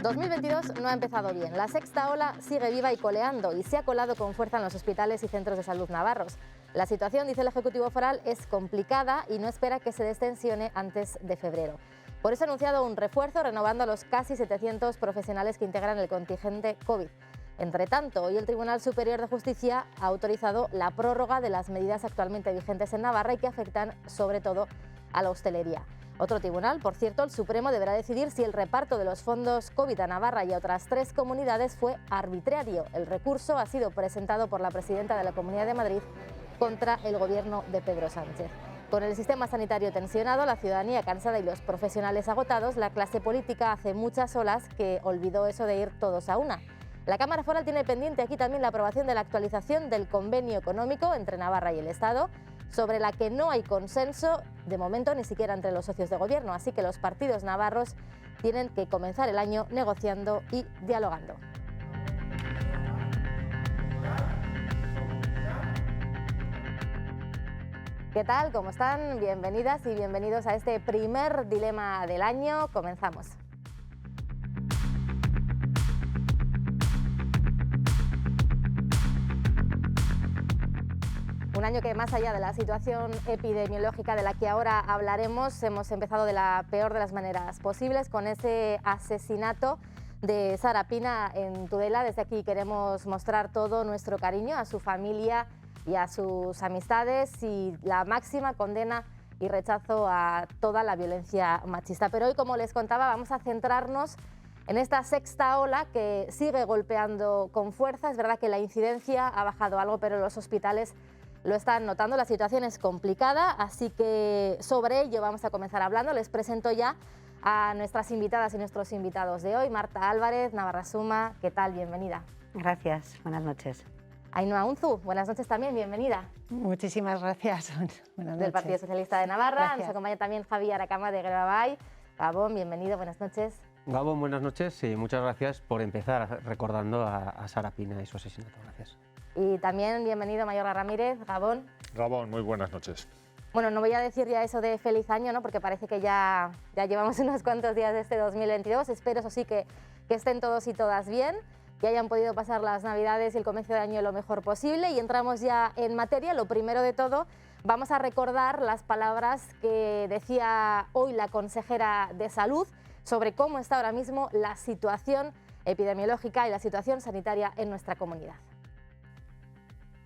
2022 no ha empezado bien. La sexta ola sigue viva y coleando y se ha colado con fuerza en los hospitales y centros de salud navarros. La situación, dice el Ejecutivo Foral, es complicada y no espera que se destensione antes de febrero. Por eso ha anunciado un refuerzo renovando a los casi 700 profesionales que integran el contingente COVID. Entre tanto, hoy el Tribunal Superior de Justicia ha autorizado la prórroga de las medidas actualmente vigentes en Navarra y que afectan sobre todo a la hostelería. Otro tribunal, por cierto, el Supremo, deberá decidir si el reparto de los fondos COVID a Navarra y a otras 3 comunidades fue arbitrario. El recurso ha sido presentado por la presidenta de la Comunidad de Madrid contra el gobierno de Pedro Sánchez. Con el sistema sanitario tensionado, la ciudadanía cansada y los profesionales agotados, la clase política hace muchas olas que olvidó eso de ir todos a una. La Cámara Foral tiene pendiente aquí también la aprobación de la actualización del convenio económico entre Navarra y el Estado, sobre la que no hay consenso, de momento, ni siquiera entre los socios de gobierno. Así que los partidos navarros tienen que comenzar el año negociando y dialogando. ¿Qué tal? ¿Cómo están? Bienvenidas y bienvenidos a este primer dilema del año. Comenzamos. Un año que, más allá de la situación epidemiológica de la que ahora hablaremos, hemos empezado de la peor de las maneras posibles con ese asesinato de Sara Pina en Tudela. Desde aquí queremos mostrar todo nuestro cariño a su familia y a sus amistades y la máxima condena y rechazo a toda la violencia machista. Pero hoy, como les contaba, vamos a centrarnos en esta sexta ola que sigue golpeando con fuerza. Es verdad que la incidencia ha bajado algo, pero los hospitales lo están notando. La situación es complicada, así que sobre ello vamos a comenzar hablando. Les presento ya a nuestras invitadas y nuestros invitados de hoy. Marta Álvarez, Navarra Suma, ¿qué tal? Bienvenida. Gracias, buenas noches. Ainhoa Unzu, buenas noches también, bienvenida. Muchísimas gracias. Buenas noches. Del Partido Socialista de Navarra. Gracias. Nos acompaña también Javier Aracama de Gravai. Gabón, bienvenido, buenas noches. Gabón, buenas noches y muchas gracias por empezar recordando a Sara Pina y su asesinato. Gracias. Y también bienvenido Mayorga Ramírez. Gabón. Gabón, muy buenas noches. Bueno, no voy a decir ya eso de feliz año, ¿no? Porque parece que ya llevamos unos cuantos días de este 2022. Espero, eso sí, que estén todos y todas bien, que hayan podido pasar las Navidades y el comienzo de año lo mejor posible. Y entramos ya en materia. Lo primero de todo, vamos a recordar las palabras que decía hoy la consejera de Salud sobre cómo está ahora mismo la situación epidemiológica y la situación sanitaria en nuestra comunidad.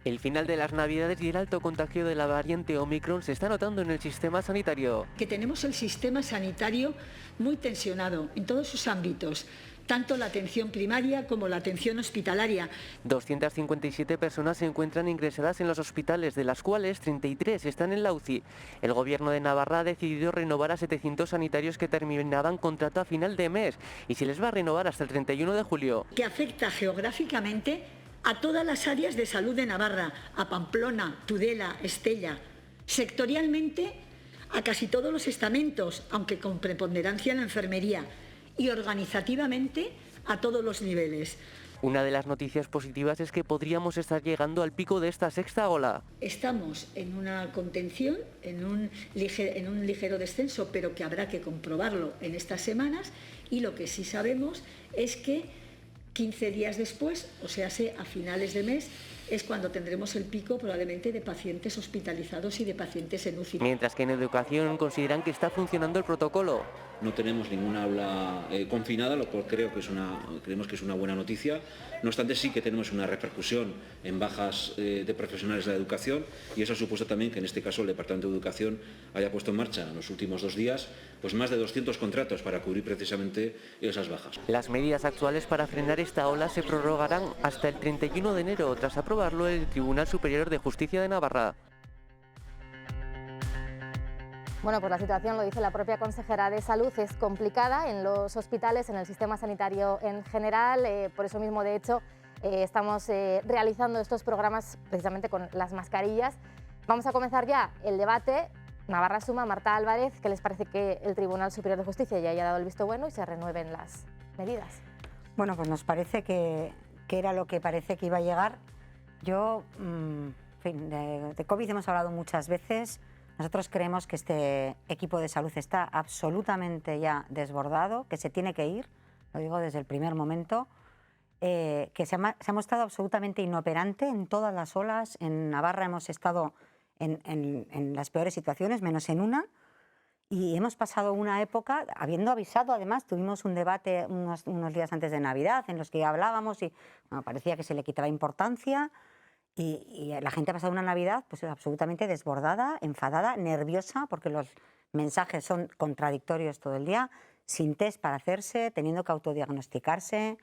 El final de las Navidades y el alto contagio de la variante Omicron se está notando en el sistema sanitario. Que tenemos el sistema sanitario muy tensionado en todos sus ámbitos, tanto la atención primaria como la atención hospitalaria. 257 personas se encuentran ingresadas en los hospitales, de las cuales 33 están en la UCI. El Gobierno de Navarra ha decidido renovar a 700 sanitarios que terminaban contrato a final de mes y se les va a renovar hasta el 31 de julio. Que afecta geográficamente a todas las áreas de salud de Navarra, a Pamplona, Tudela, Estella. Sectorialmente, a casi todos los estamentos, aunque con preponderancia en la enfermería. Y organizativamente, a todos los niveles. Una de las noticias positivas es que podríamos estar llegando al pico de esta sexta ola. Estamos en una contención, en un ligero descenso, pero que habrá que comprobarlo en estas semanas. Y lo que sí sabemos es que 15 días después, o sea, a finales de mes, es cuando tendremos el pico probablemente de pacientes hospitalizados y de pacientes en UCI. Mientras que en educación consideran que está funcionando el protocolo. No tenemos ninguna aula confinada, lo cual creemos que es una buena noticia. No obstante, sí que tenemos una repercusión en bajas de profesionales de la educación y eso ha supuesto también que en este caso el Departamento de Educación haya puesto en marcha en los últimos 2 días pues más de 200 contratos para cubrir precisamente esas bajas. Las medidas actuales para frenar esta ola se prorrogarán hasta el 31 de enero, tras aprobarlo el Tribunal Superior de Justicia de Navarra. Bueno, pues la situación, lo dice la propia consejera de Salud, es complicada en los hospitales, en el sistema sanitario en general. Por eso mismo, de hecho, estamos realizando estos programas precisamente con las mascarillas. Vamos a comenzar ya el debate. Navarra Suma, Marta Álvarez, ¿qué les parece que el Tribunal Superior de Justicia ya haya dado el visto bueno y se renueven las medidas? Bueno, pues nos parece que era lo que parece que iba a llegar. Yo, en fin, de COVID hemos hablado muchas veces. Nosotros creemos que este equipo de salud está absolutamente ya desbordado, que se tiene que ir, lo digo desde el primer momento, que se ha mostrado absolutamente inoperante en todas las olas. En Navarra hemos estado en las peores situaciones, menos en una, y hemos pasado una época, habiendo avisado, además, tuvimos un debate unos días antes de Navidad en los que hablábamos y bueno, parecía que se le quitaba importancia, y la gente ha pasado una Navidad pues absolutamente desbordada, enfadada, nerviosa, porque los mensajes son contradictorios todo el día, sin test para hacerse, teniendo que autodiagnosticarse,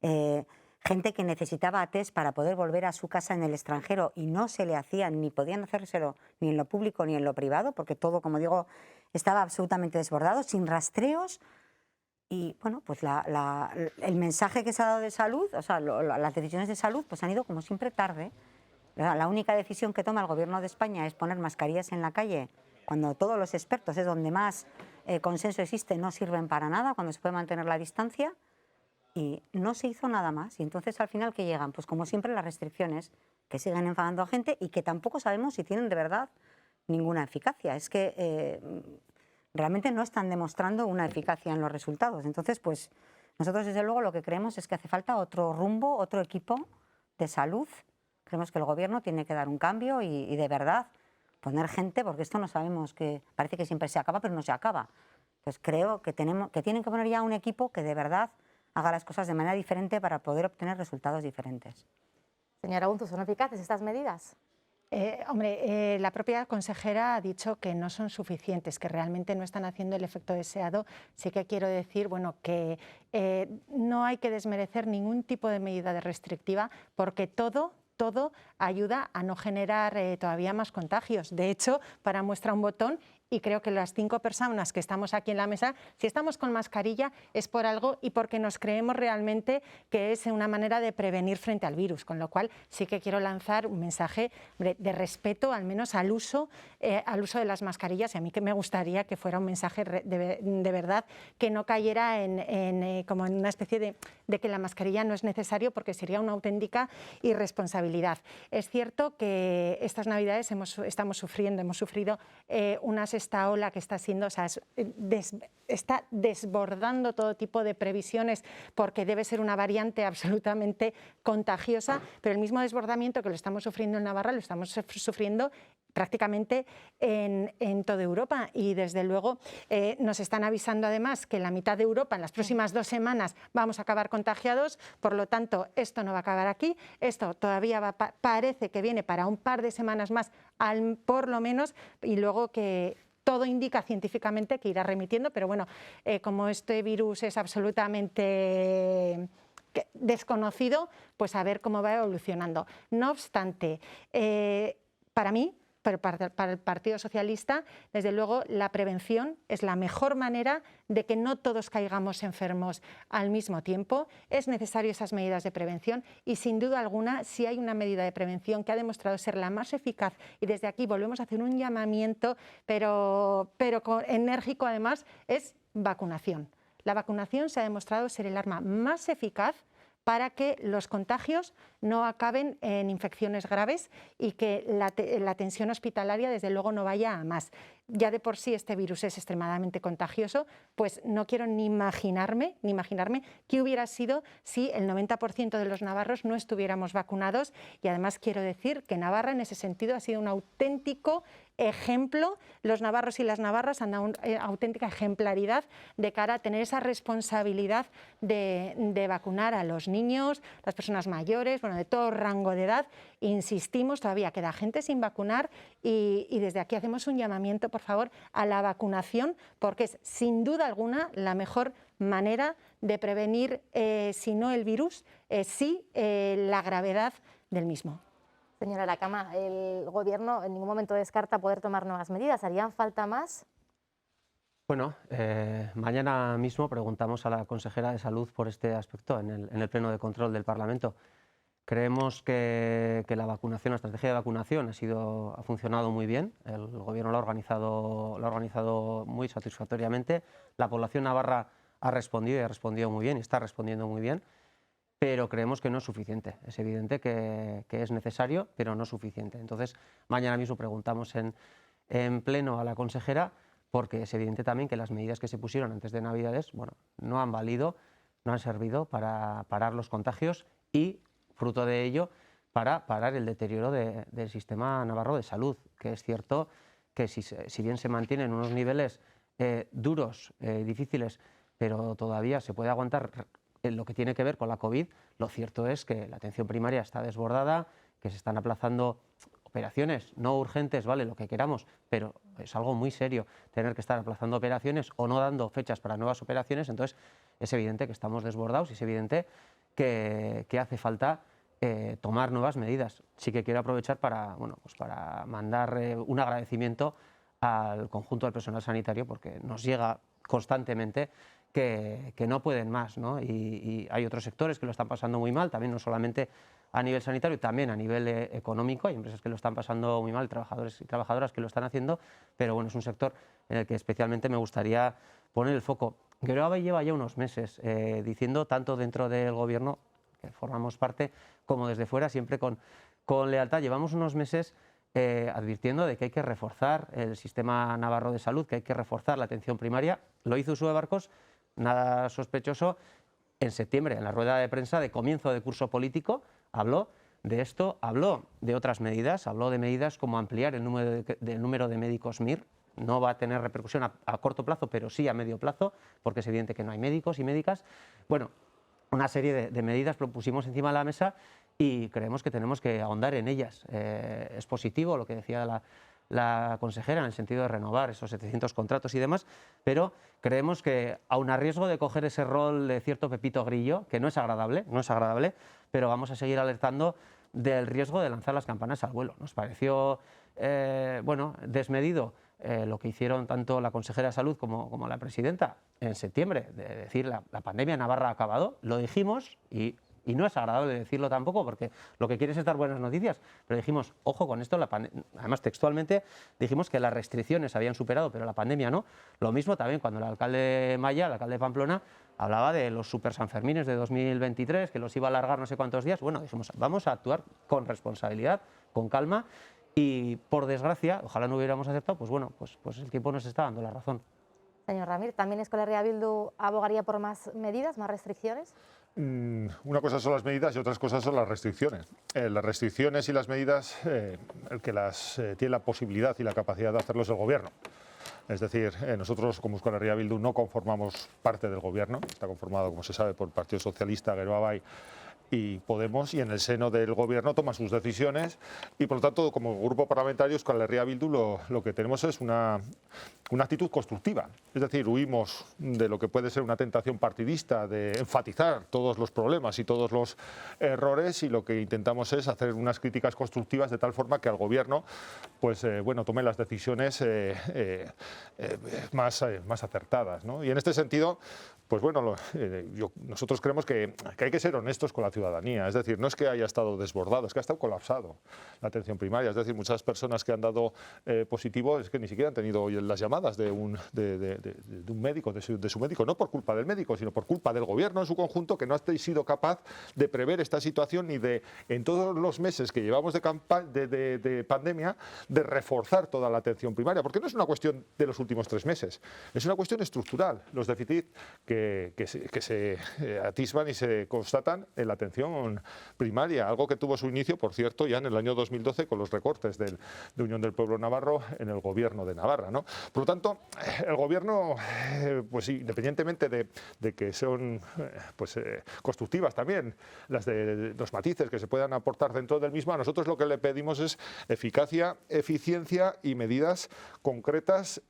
gente que necesitaba test para poder volver a su casa en el extranjero y no se le hacían, ni podían hacérselo ni en lo público ni en lo privado, porque todo, como digo, estaba absolutamente desbordado, sin rastreos. Y bueno, pues el mensaje que se ha dado de salud, o sea, las decisiones de salud, pues han ido como siempre tarde. La única decisión que toma el Gobierno de España es poner mascarillas en la calle, cuando todos los expertos, es donde más consenso existe, no sirven para nada, cuando se puede mantener la distancia. Y no se hizo nada más. Y entonces, al final, ¿qué llegan? Pues como siempre, las restricciones, que siguen enfadando a gente y que tampoco sabemos si tienen de verdad ninguna eficacia. Es que realmente no están demostrando una eficacia en los resultados. Entonces, pues nosotros, desde luego, lo que creemos es que hace falta otro rumbo, otro equipo de salud. Creemos que el Gobierno tiene que dar un cambio y de verdad poner gente, porque esto no sabemos, que parece que siempre se acaba, pero no se acaba. Entonces creo que tienen que poner ya un equipo que de verdad haga las cosas de manera diferente para poder obtener resultados diferentes. Señora Unzu, ¿son eficaces estas medidas? La propia consejera ha dicho que no son suficientes, que realmente no están haciendo el efecto deseado. Sí que quiero decir, bueno, que no hay que desmerecer ningún tipo de medida restrictiva, porque todo ayuda a no generar todavía más contagios. De hecho, para muestra un botón, y creo que las 5 personas que estamos aquí en la mesa, si estamos con mascarilla es por algo y porque nos creemos realmente que es una manera de prevenir frente al virus, con lo cual sí que quiero lanzar un mensaje de respeto, al menos al uso de las mascarillas, y a mí que me gustaría que fuera un mensaje de verdad, que no cayera como en una especie de que la mascarilla no es necesario, porque sería una auténtica irresponsabilidad. Es cierto que estas Navidades hemos sufrido esta ola que está siendo, o sea, está desbordando todo tipo de previsiones, porque debe ser una variante absolutamente contagiosa, pero el mismo desbordamiento que lo estamos sufriendo en Navarra lo estamos sufriendo prácticamente en toda Europa, y desde luego nos están avisando además que en la mitad de Europa en las próximas 2 semanas vamos a acabar contagiados. Por lo tanto, esto no va a acabar aquí, esto todavía parece que viene para un par de semanas más, por lo menos, y luego que todo indica científicamente que irá remitiendo, pero bueno, como este virus es absolutamente desconocido, pues a ver cómo va evolucionando. No obstante, para mí, pero para el Partido Socialista, desde luego, la prevención es la mejor manera de que no todos caigamos enfermos al mismo tiempo. Es necesario esas medidas de prevención y, sin duda alguna, si hay una medida de prevención que ha demostrado ser la más eficaz, y desde aquí volvemos a hacer un llamamiento, pero enérgico además, es vacunación. La vacunación se ha demostrado ser el arma más eficaz para que los contagios no acaben en infecciones graves y que la tensión hospitalaria, desde luego, no vaya a más. Ya de por sí este virus es extremadamente contagioso, pues no quiero ni imaginarme qué hubiera sido si el 90% de los navarros no estuviéramos vacunados. Y además quiero decir que Navarra en ese sentido ha sido un auténtico ejemplo. Los navarros y las navarras han dado una auténtica ejemplaridad de cara a tener esa responsabilidad de vacunar a los niños, las personas mayores, bueno, de todo rango de edad. Insistimos, todavía queda gente sin vacunar y desde aquí hacemos un llamamiento, por favor, a la vacunación, porque es sin duda alguna la mejor manera de prevenir, si no el virus, sí la gravedad del mismo. Señora Lacama, el Gobierno en ningún momento descarta poder tomar nuevas medidas. ¿Harían falta más? Bueno, mañana mismo preguntamos a la consejera de Salud por este aspecto en el Pleno de Control del Parlamento. Creemos que la vacunación, la estrategia de vacunación ha funcionado muy bien. El Gobierno lo ha organizado muy satisfactoriamente. La población navarra ha respondido y ha respondido muy bien y está respondiendo muy bien. Pero creemos que no es suficiente. Es evidente que es necesario, pero no suficiente. Entonces, mañana mismo preguntamos en pleno a la consejera, porque es evidente también que las medidas que se pusieron antes de Navidades, bueno, no han valido no han servido para parar los contagios y, fruto de ello, para parar el deterioro del sistema navarro de salud, que es cierto que si bien se mantienen unos niveles duros, difíciles, pero todavía se puede aguantar en lo que tiene que ver con la COVID, lo cierto es que la atención primaria está desbordada, que se están aplazando operaciones no urgentes, vale, lo que queramos, pero es algo muy serio tener que estar aplazando operaciones o no dando fechas para nuevas operaciones. Entonces es evidente que estamos desbordados y es evidente que hace falta tomar nuevas medidas. Sí que quiero aprovechar para mandar un agradecimiento al conjunto del personal sanitario, porque nos llega constantemente que no pueden más, ¿no? Y hay otros sectores que lo están pasando muy mal, también no solamente a nivel sanitario, también a nivel económico. Hay empresas que lo están pasando muy mal, trabajadores y trabajadoras que lo están haciendo, pero bueno, es un sector en el que especialmente me gustaría poner el foco. Geroabay lleva ya unos meses diciendo, tanto dentro del Gobierno, que formamos parte, como desde fuera, siempre con lealtad. Llevamos unos meses advirtiendo de que hay que reforzar el sistema navarro de salud, que hay que reforzar la atención primaria. Lo hizo Uxue Barkos, nada sospechoso, en septiembre, en la rueda de prensa de comienzo de curso político, habló de esto, habló de otras medidas, habló de medidas como ampliar el número de médicos MIR. No va a tener repercusión a corto plazo, pero sí a medio plazo, porque es evidente que no hay médicos y médicas. Bueno, una serie de medidas propusimos encima de la mesa y creemos que tenemos que ahondar en ellas. Es positivo lo que decía la consejera en el sentido de renovar esos 700 contratos y demás, pero creemos que, aun a riesgo de coger ese rol de cierto Pepito Grillo, que no es agradable, pero vamos a seguir alertando del riesgo de lanzar las campanas al vuelo. Nos pareció desmedido lo que hicieron tanto la consejera de Salud como la presidenta en septiembre, de decir la pandemia en Navarra ha acabado. Lo dijimos y no es agradable decirlo tampoco, porque lo que quiere es dar buenas noticias, pero dijimos, ojo con esto, además textualmente dijimos que las restricciones se habían superado, pero la pandemia no. Lo mismo también cuando el alcalde Maya, el alcalde de Pamplona, hablaba de los super Sanfermines de 2023, que los iba a alargar no sé cuántos días. Bueno, dijimos, vamos a actuar con responsabilidad, con calma, y por desgracia, ojalá no hubiéramos aceptado, pues el tiempo nos está dando la razón. Señor Ramírez, ¿también Euskal Herria Bildu abogaría por más medidas, más restricciones? Una cosa son las medidas y otras cosas son las restricciones. Las restricciones y las medidas, el que tiene la posibilidad y la capacidad de hacerlo es el Gobierno. Es decir, nosotros como Euskal Herria Bildu no conformamos parte del Gobierno, está conformado, como se sabe, por el Partido Socialista, Geroabay y Podemos, y en el seno del Gobierno toman sus decisiones y, por lo tanto, como grupo parlamentario Euskal Herria Bildu lo que tenemos es una actitud constructiva. Es decir, huimos de lo que puede ser una tentación partidista de enfatizar todos los problemas y todos los errores, y lo que intentamos es hacer unas críticas constructivas de tal forma que al Gobierno tome las decisiones más acertadas, ¿no? Y en este sentido, nosotros creemos que hay que ser honestos con la ciudadanía. Es decir, no es que haya estado desbordado, es que ha estado colapsado la atención primaria. Es decir, muchas personas que han dado positivo es que ni siquiera han tenido las llamadas de un médico, de su médico, no por culpa del médico, sino por culpa del Gobierno en su conjunto, que no ha sido capaz de prever esta situación y en todos los meses que llevamos de pandemia, de reforzar toda la atención primaria. Porque no es una cuestión de los últimos 3 meses, es una cuestión estructural. Los déficits que se atisban y se constatan en la atención primaria, algo que tuvo su inicio, por cierto, ya en el año 2012 con los recortes de Unión del Pueblo Navarro en el Gobierno de Navarra, ¿no? Por lo tanto, el Gobierno, independientemente de que son constructivas también los matices que se puedan aportar dentro del mismo, a nosotros lo que le pedimos es eficacia, eficiencia y medidas concretas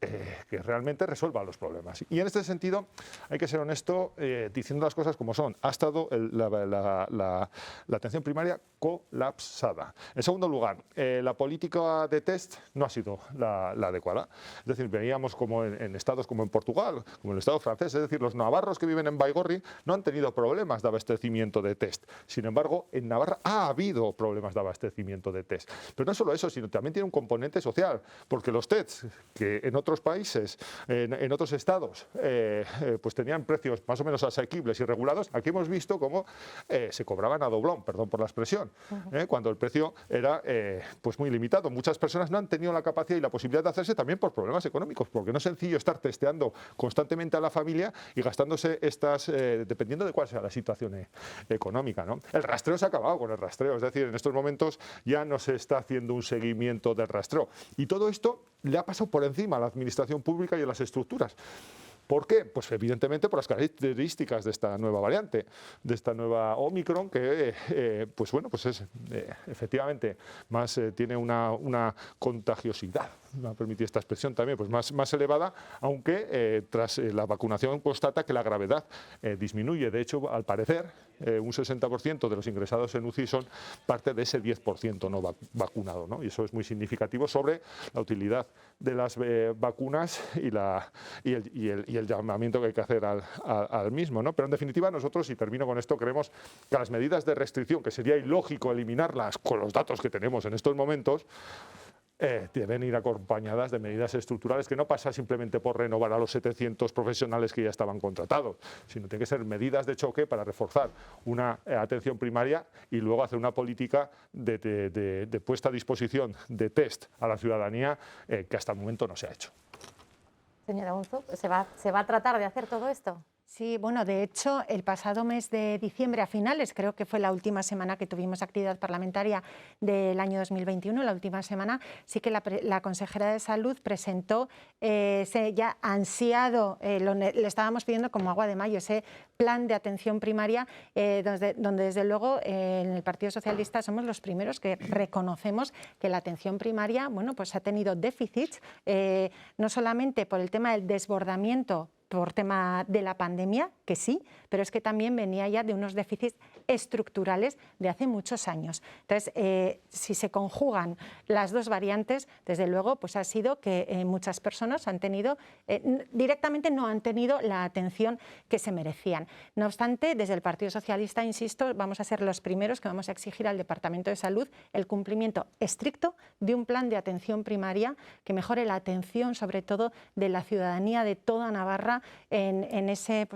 que realmente resuelvan los problemas. Y en este sentido hay que ser honesto diciendo las cosas como son. Ha estado la atención primaria colapsada. En segundo lugar, la política de test no ha sido la adecuada. Es decir, veíamos como en estados como en Portugal, como en el estado francés, es decir, los navarros que viven en Baigorri no han tenido problemas de abastecimiento de test. Sin embargo, en Navarra ha habido problemas de abastecimiento de test. Pero no solo eso, sino también tiene un componente social, porque los tests que en otros países, en otros estados, tenían precios más o menos asequibles y regulados, aquí hemos visto cómo se cobraban a doblón, perdón por la expresión, cuando el precio era pues muy limitado. Muchas personas no han tenido la capacidad y la posibilidad de hacerse también por problemas económicos, porque no es sencillo estar testeando constantemente a la familia y gastándose estas, dependiendo de cuál sea la situación económica, ¿no? El rastreo se ha acabado con el rastreo, es decir, en estos momentos ya no se está haciendo un seguimiento del rastreo. Y todo esto le ha pasado por encima a la administración pública y a las estructuras. ¿Por qué? Pues evidentemente por las características de esta nueva variante, de esta nueva Omicron, que pues bueno, pues es efectivamente más, tiene una contagiosidad, me va a permitir esta expresión también, pues más elevada, aunque tras la vacunación constata que la gravedad disminuye. De hecho, al parecer, un 60% de los ingresados en UCI son parte de ese 10% no vacunado, ¿no? Y eso es muy significativo sobre la utilidad de las vacunas y el llamamiento que hay que hacer al mismo, ¿no? Pero en definitiva nosotros, y termino con esto, creemos que las medidas de restricción, que sería ilógico eliminarlas con los datos que tenemos en estos momentos, deben ir acompañadas de medidas estructurales que no pasa simplemente por renovar a los 700 profesionales que ya estaban contratados, sino tiene que ser medidas de choque para reforzar una atención primaria y luego hacer una política de puesta a disposición de test a la ciudadanía que hasta el momento no se ha hecho. Señora Unzu, ¿se va a tratar de hacer todo esto? Sí, bueno, de hecho, el pasado mes de diciembre a finales, creo que fue la última semana que tuvimos actividad parlamentaria del año 2021, la última semana, sí que la consejera de Salud presentó ese ya ansiado, le estábamos pidiendo como agua de mayo, ese plan de atención primaria, donde desde luego en el Partido Socialista somos los primeros que reconocemos que la atención primaria, bueno, pues ha tenido déficits, no solamente por el tema del desbordamiento por tema de la pandemia, que sí, pero es que también venía ya de unos déficits estructurales de hace muchos años. Entonces, si se conjugan las dos variantes, desde luego, pues ha sido que muchas personas han tenido, directamente no han tenido la atención que se merecían. No obstante, desde el Partido Socialista, insisto, vamos a ser los primeros que vamos a exigir al Departamento de Salud el cumplimiento estricto de un plan de atención primaria que mejore la atención, sobre todo, de la ciudadanía de toda Navarra en ese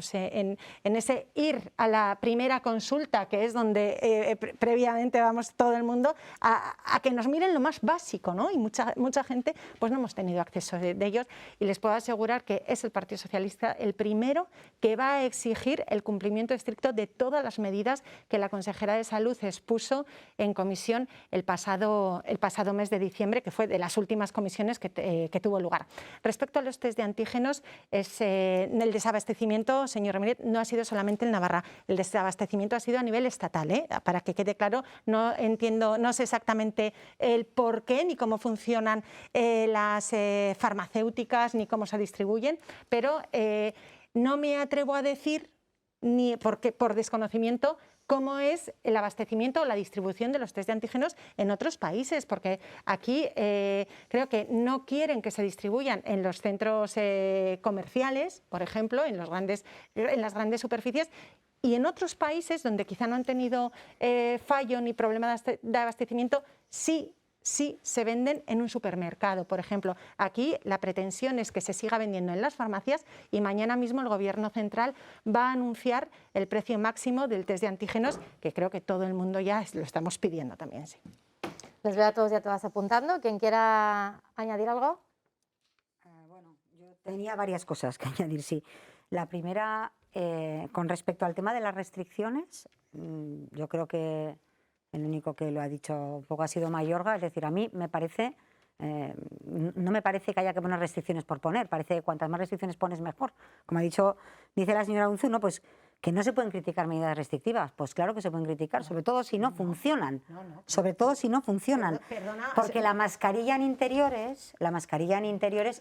ir a la primera consulta, que es donde previamente vamos todo el mundo, a que nos miren lo más básico, ¿no? Y mucha gente pues no hemos tenido acceso de ellos, y les puedo asegurar que es el Partido Socialista el primero que va a exigir el cumplimiento estricto de todas las medidas que la consejera de Salud expuso en comisión el pasado mes de diciembre, que fue de las últimas comisiones que tuvo lugar. Respecto a los test de antígenos, el desabastecimiento, señor Ramírez, no ha sido solamente en Navarra, el desabastecimiento ha sido a nivel estatal, para que quede claro, no sé exactamente el por qué ni cómo funcionan las farmacéuticas ni cómo se distribuyen, pero no me atrevo a decir, ni por desconocimiento, cómo es el abastecimiento o la distribución de los test de antígenos en otros países, porque aquí creo que no quieren que se distribuyan en los centros comerciales, por ejemplo, en las grandes superficies, y en otros países donde quizá no han tenido fallo ni problema de abastecimiento, sí se venden en un supermercado, por ejemplo. Aquí la pretensión es que se siga vendiendo en las farmacias, y mañana mismo el Gobierno central va a anunciar el precio máximo del test de antígenos, que creo que todo el mundo ya lo estamos pidiendo también. Sí. Les veo a todos ya todas apuntando. ¿Quién quiera añadir algo? Bueno, yo tenía varias cosas que añadir, sí. La primera, con respecto al tema de las restricciones, yo creo que el único que lo ha dicho un poco ha sido Mayorga, es decir, a mí me parece, no me parece que haya que poner restricciones por poner, parece que cuantas más restricciones pones mejor. Como dice la señora Unzu, ¿no? Pues que no se pueden criticar medidas restrictivas, pues claro que se pueden criticar, sobre todo si no funcionan, sobre todo si no funcionan, porque la mascarilla en interiores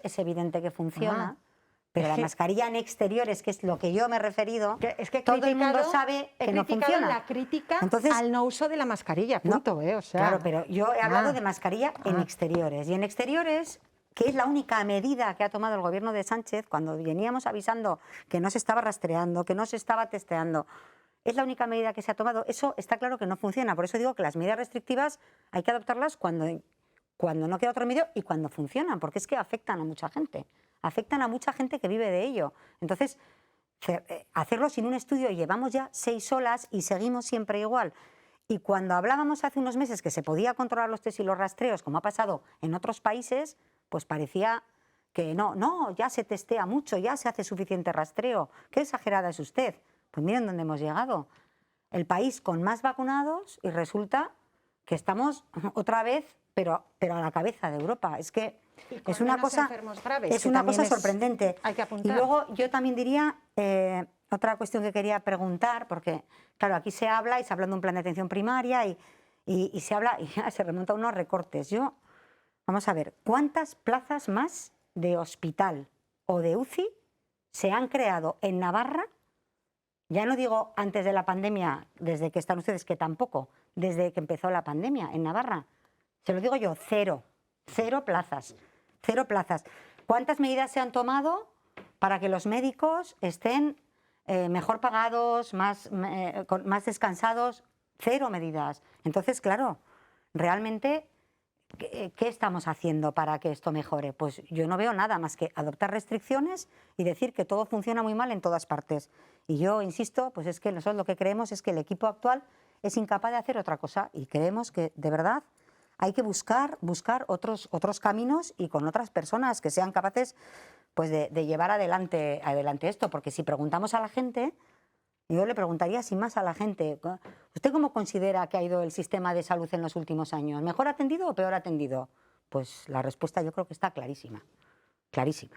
es evidente que funciona. Pero la mascarilla en exteriores, que es lo que yo me he referido, todo el mundo sabe que no funciona. La crítica al no uso de la mascarilla, punto. O sea, claro, pero yo he hablado de mascarilla en exteriores. Y en exteriores, que es la única medida que ha tomado el Gobierno de Sánchez, cuando veníamos avisando que no se estaba rastreando, que no se estaba testeando, es la única medida que se ha tomado. Eso está claro que no funciona. Por eso digo que las medidas restrictivas hay que adoptarlas cuando no queda otro remedio y cuando funcionan, porque es que afectan a mucha gente. Afectan a mucha gente que vive de ello. Entonces, hacerlo sin un estudio. Llevamos ya 6 olas y seguimos siempre igual. Y cuando hablábamos hace unos meses que se podía controlar los test y los rastreos, como ha pasado en otros países, pues parecía que no, ya se testea mucho, ya se hace suficiente rastreo. Qué exagerada es usted. Pues miren dónde hemos llegado. El país con más vacunados y resulta que estamos otra vez, pero a la cabeza de Europa. Es que es una cosa, sorprendente. Hay que apuntar. Y luego yo también diría otra cuestión que quería preguntar, porque claro, aquí se habla y se habla de un plan de atención primaria y se habla y se remonta a unos recortes. Vamos a ver, ¿cuántas plazas más de hospital o de UCI se han creado en Navarra? Ya no digo antes de la pandemia, desde que están ustedes, que tampoco, desde que empezó la pandemia en Navarra. Se lo digo yo, 0 plazas, 0 plazas. ¿Cuántas medidas se han tomado para que los médicos estén mejor pagados, más descansados? 0 medidas. Entonces, claro, realmente, ¿qué estamos haciendo para que esto mejore? Pues yo no veo nada más que adoptar restricciones y decir que todo funciona muy mal en todas partes. Y yo insisto, pues es que nosotros lo que creemos es que el equipo actual es incapaz de hacer otra cosa y creemos que de verdad hay que buscar otros caminos y con otras personas que sean capaces pues de llevar adelante esto, porque si preguntamos a la gente, yo le preguntaría sin más a la gente, ¿usted cómo considera que ha ido el sistema de salud en los últimos años? ¿Mejor atendido o peor atendido? Pues la respuesta yo creo que está clarísima, clarísima.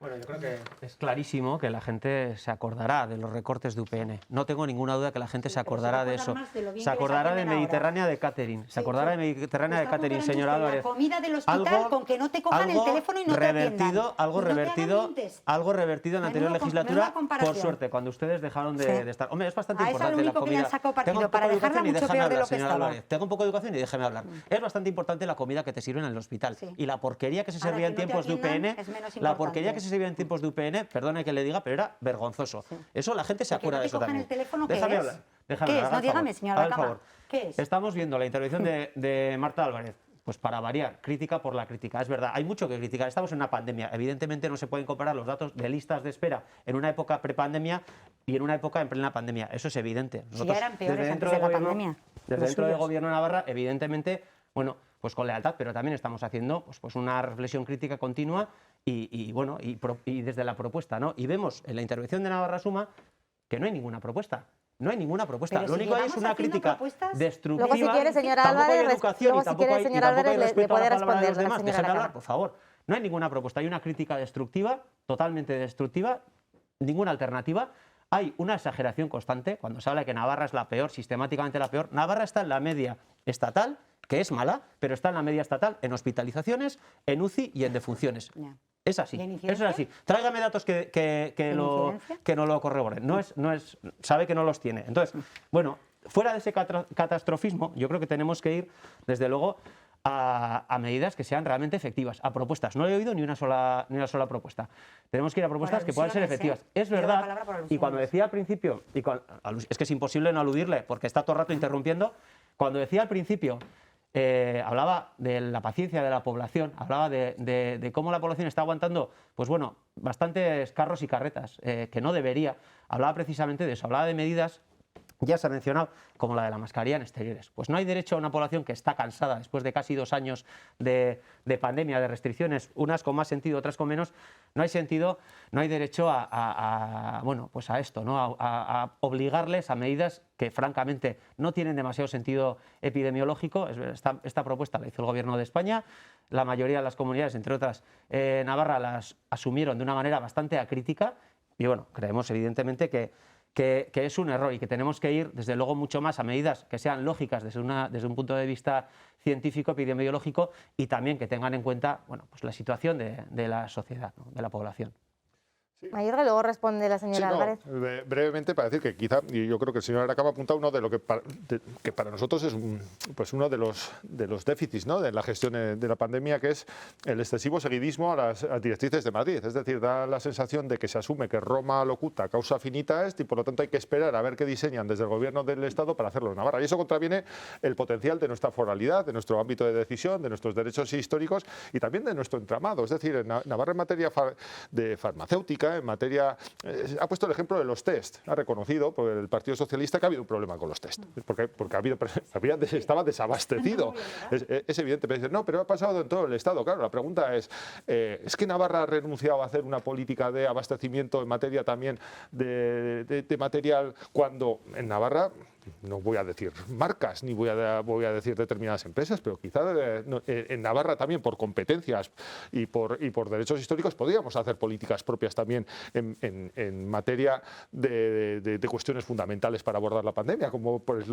Bueno, yo creo que es clarísimo que la gente se acordará de los recortes de UPN. No tengo ninguna duda que la gente se acordará de eso. Se acordará de Mediterránea de Catering. Se acordará de Mediterránea de Catering, señora Álvarez. La comida del hospital con que no te cojan el teléfono y no te atiendan. Algo revertido en la anterior legislatura, por suerte, cuando ustedes dejaron de estar. Hombre, es bastante importante la comida. Tengo un poco de educación y déjeme hablar, señora Álvarez. Tengo un poco de educación y déjeme hablar. Es bastante importante la comida que te sirven en el hospital. Y la porquería que se servía en tiempos de UPN, la porquería que se servía en tiempos de UPN, perdone que le diga, pero era vergonzoso. Eso la gente se acuerda de eso también. Déjame hablar. ¿Qué es? No, dígame, señora Alcama. ¿Qué es? Estamos viendo la intervención de Marta Álvarez. Pues para variar, crítica por la crítica. Es verdad, hay mucho que criticar. Estamos en una pandemia. Evidentemente no se pueden comparar los datos de listas de espera en una época prepandemia y en una época en plena pandemia. Eso es evidente. Nosotros, ya eran peores antes de la pandemia. Desde dentro del Gobierno de Navarra, evidentemente, bueno, pues con lealtad, pero también estamos haciendo pues una reflexión crítica continua y desde la propuesta, ¿no? Y vemos en la intervención de Navarra Suma que no hay ninguna propuesta. No hay ninguna propuesta. Lo único es una crítica destructiva. Luego, si quiere, señora Álvarez, le puede responder. Déjeme hablar, por favor. No hay ninguna propuesta. Hay una crítica destructiva, totalmente destructiva, ninguna alternativa. Hay una exageración constante cuando se habla de que Navarra es la peor, sistemáticamente la peor. Navarra está en la media estatal, que es mala, pero está en la media estatal en hospitalizaciones, en UCI y en defunciones. Es así, eso es así. Tráigame datos que no lo corroboren. Sabe que no los tiene. Entonces, bueno, fuera de ese catastrofismo, yo creo que tenemos que ir, desde luego, a medidas que sean realmente efectivas, a propuestas. No he oído ni una sola propuesta. Tenemos que ir a propuestas que puedan ser efectivas. Es verdad, y cuando decía al principio, es que es imposible no aludirle, porque está todo el rato interrumpiendo, cuando decía al principio, hablaba de la paciencia de la población, hablaba de cómo la población está aguantando, pues bueno, bastantes carros y carretas, que no debería. Hablaba precisamente de eso, hablaba de medidas, ya se ha mencionado, como la de la mascarilla en exteriores. Pues no hay derecho a una población que está cansada después de casi 2 años de pandemia, de restricciones, unas con más sentido, otras con menos. No hay derecho a esto, ¿no? a obligarles a medidas que francamente no tienen demasiado sentido epidemiológico. Esta propuesta la hizo el Gobierno de España, la mayoría de las comunidades, entre otras Navarra, las asumieron de una manera bastante acrítica y bueno, creemos evidentemente que es un error y que tenemos que ir, desde luego, mucho más a medidas que sean lógicas desde un punto de vista científico, epidemiológico y también que tengan en cuenta pues la situación de la sociedad, ¿no? De la población. Sí. Mayorga, luego responde la señora Álvarez. Brevemente, para decir que quizá, y yo creo que el señor Aracama ha apuntado uno de lo que para nosotros es uno de los déficits, ¿no? De la gestión de la pandemia, que es el excesivo seguidismo a las directrices de Madrid. Es decir, da la sensación de que se asume que Roma locuta causa finita est y por lo tanto hay que esperar a ver qué diseñan desde el Gobierno del Estado para hacerlo en Navarra. Y eso contraviene el potencial de nuestra foralidad, de nuestro ámbito de decisión, de nuestros derechos históricos y también de nuestro entramado. Es decir, en Navarra en materia de farmacéutica, política en materia... ha puesto el ejemplo de los test. Ha reconocido por el Partido Socialista que ha habido un problema con los test. Porque estaba desabastecido. Es evidente. Pero dicen, no, pero ha pasado en todo el Estado. Claro, la pregunta es que Navarra ha renunciado a hacer una política de abastecimiento en materia también de material cuando en Navarra... No voy a decir marcas ni voy a decir determinadas empresas, pero quizá en Navarra también por competencias y por derechos históricos podríamos hacer políticas propias también en materia de cuestiones fundamentales para abordar la pandemia, como pues,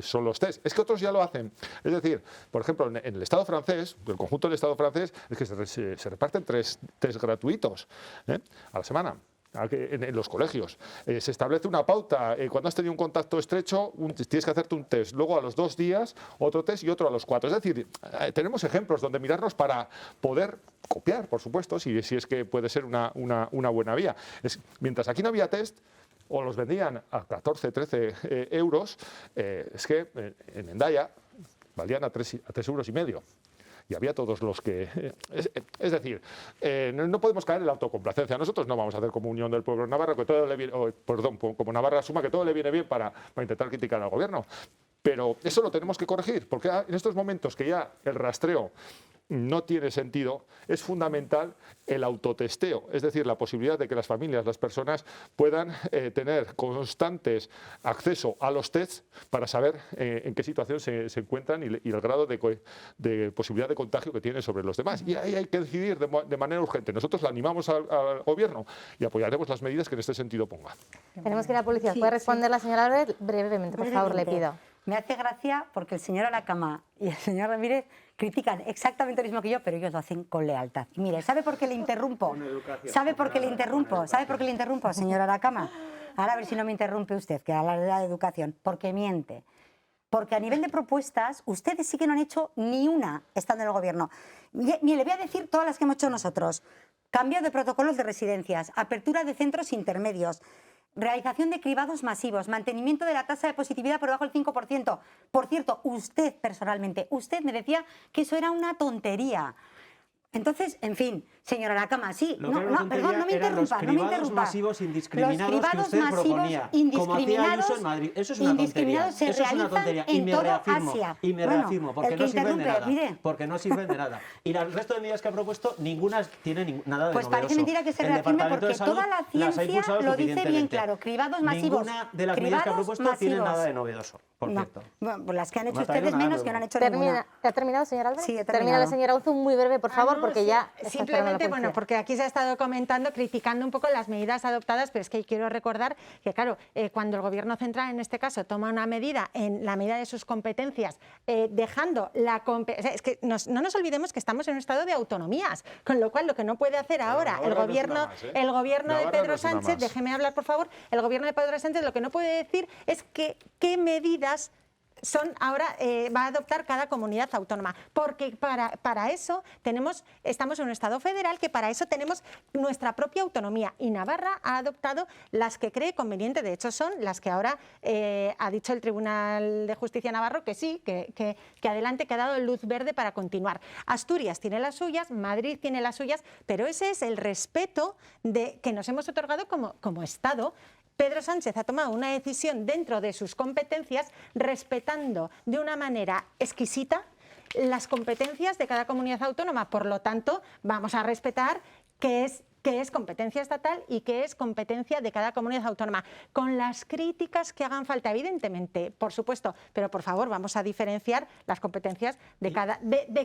son los test. Es que otros ya lo hacen. Es decir, por ejemplo, en el Estado francés, el conjunto del Estado francés, es que se reparten 3 test gratuitos a la semana. En los colegios. Se establece una pauta. Cuando has tenido un contacto estrecho, tienes que hacerte un test. Luego a los 2 días, otro test y otro a los 4. Es decir, tenemos ejemplos donde mirarnos para poder copiar, por supuesto, si es que puede ser una buena vía. Mientras aquí no había test, o los vendían a 14, 13 euros, es que en Hendaya valían a 3,5 euros. Y había todos los que... Es decir, no podemos caer en la autocomplacencia. Nosotros no vamos a hacer como Unión del Pueblo de Navarra, que todo le viene, como Navarra Suma, que todo le viene bien para intentar criticar al gobierno. Pero eso lo tenemos que corregir, porque en estos momentos que ya el rastreo no tiene sentido, es fundamental el autotesteo, es decir, la posibilidad de que las familias, las personas puedan tener constantes acceso a los tests para saber en qué situación se encuentran y el grado de posibilidad de contagio que tienen sobre los demás. Y ahí hay que decidir de manera urgente. Nosotros la animamos al gobierno y apoyaremos las medidas que en este sentido ponga. Tenemos que ir a la policía. ¿Puede responder la señora Albert? Brevemente, por favor, le pido. Me hace gracia porque el señor Alacama y el señor Ramírez critican exactamente lo mismo que yo, pero ellos lo hacen con lealtad. Mire, ¿sabe por qué le interrumpo? ¿Sabe por qué le interrumpo? ¿Sabe por qué le interrumpo, señor Alacama? Ahora a ver si no me interrumpe usted, que habla de educación. Porque miente. Porque a nivel de propuestas, ustedes sí que no han hecho ni una estando en el gobierno. Mire, le voy a decir todas las que hemos hecho nosotros. Cambio de protocolos de residencias, apertura de centros intermedios, realización de cribados masivos, mantenimiento de la tasa de positividad por debajo del 5%. Por cierto, usted personalmente, usted me decía que eso era una tontería. Entonces, en fin, señora Alacama, sí, perdón, no me interrumpa, no me interrumpa. Los masivos indiscriminados que usted proponía, como hacía Ayuso en Madrid. Eso es una tontería. Eso es una tontería. Y me reafirmo, porque no sirven de nada. Porque no sirven de nada. Y el resto de medidas que ha propuesto, ninguna tiene nada de novedoso. Pues parece mentira que se reafirme porque toda la ciencia lo dice bien claro. Cribados masivos. Ninguna de las medidas que ha propuesto tiene nada de novedoso, por cierto. Bueno, pues las que han hecho ustedes menos que no han hecho ninguna. ¿Ha terminado, señora Albert? Sí, he termina terminado. la señora Unzu, muy breve, por favor, porque ya... Simplemente, bueno, porque aquí se ha estado comentando, criticando un poco las medidas adoptadas, pero es que quiero recordar que, claro, cuando el Gobierno central, en este caso, toma una medida en la medida de sus competencias, dejando la competencia... Es que no nos olvidemos que estamos en un estado de autonomías, con lo cual lo que no puede hacer ahora el Gobierno de Pedro Sánchez, déjeme hablar, por favor, el Gobierno de Pedro Sánchez lo que no puede decir es que qué medidas va a adoptar cada comunidad autónoma, porque para eso estamos en un Estado federal, que para eso tenemos nuestra propia autonomía, y Navarra ha adoptado las que cree conveniente. De hecho son las que ahora ha dicho el Tribunal de Justicia navarro que sí, que adelante, que ha dado luz verde para continuar. Asturias tiene las suyas, Madrid tiene las suyas, pero ese es el respeto que nos hemos otorgado como Estado. Pedro Sánchez ha tomado una decisión dentro de sus competencias, respetando de una manera exquisita las competencias de cada comunidad autónoma. Por lo tanto, vamos a respetar qué es competencia estatal y qué es competencia de cada comunidad autónoma, con las críticas que hagan falta, evidentemente, por supuesto, pero por favor vamos a diferenciar las competencias de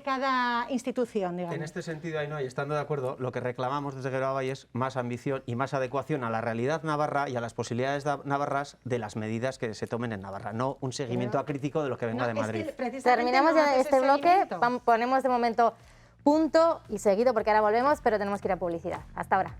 cada institución, digamos. En este sentido, Ainhoa, y estando de acuerdo, lo que reclamamos desde Geroa Bai es más ambición y más adecuación a la realidad navarra y a las posibilidades navarras de las medidas que se tomen en Navarra, no un seguimiento acrítico de lo que venga de Madrid. Terminamos ya este bloque, ponemos de momento punto y seguido, porque ahora volvemos, pero tenemos que ir a publicidad. Hasta ahora.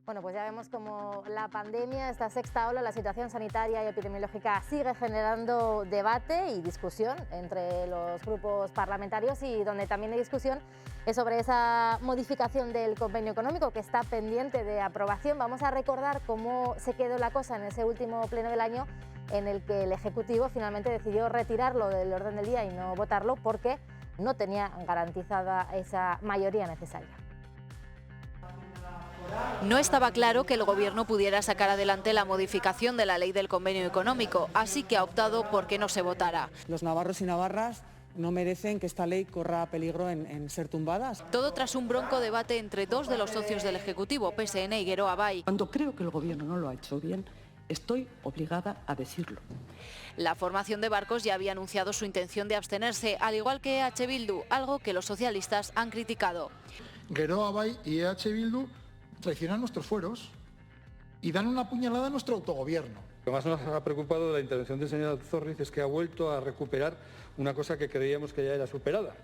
Bueno, pues pues ya vemos como la pandemia, esta sexta ola, la situación sanitaria y epidemiológica sigue generando debate y discusión entre los grupos parlamentarios, y donde también hay discusión es sobre esa modificación del convenio económico que está pendiente de aprobación. Vamos a recordar cómo se quedó la cosa en ese último pleno del año, en el que el Ejecutivo finalmente decidió retirarlo del orden del día y no votarlo porque no tenía garantizada esa mayoría necesaria. No estaba claro que el Gobierno pudiera sacar adelante la modificación de la ley del convenio económico, así que ha optado por que no se votara. Los navarros y navarras no merecen que esta ley corra peligro en ser tumbadas. Todo tras un bronco debate entre dos de los socios del Ejecutivo, PSN y Geroa Bai. Cuando creo que el Gobierno no lo ha hecho bien, estoy obligada a decirlo. La formación de Barcos ya había anunciado su intención de abstenerse, al igual que EH Bildu, algo que los socialistas han criticado. Geroa Bai y EH Bildu traicionan nuestros fueros y dan una puñalada a nuestro autogobierno. Lo que más nos ha preocupado de la intervención del señor Zorriz es que ha vuelto a recuperar una cosa que creíamos que ya era superada,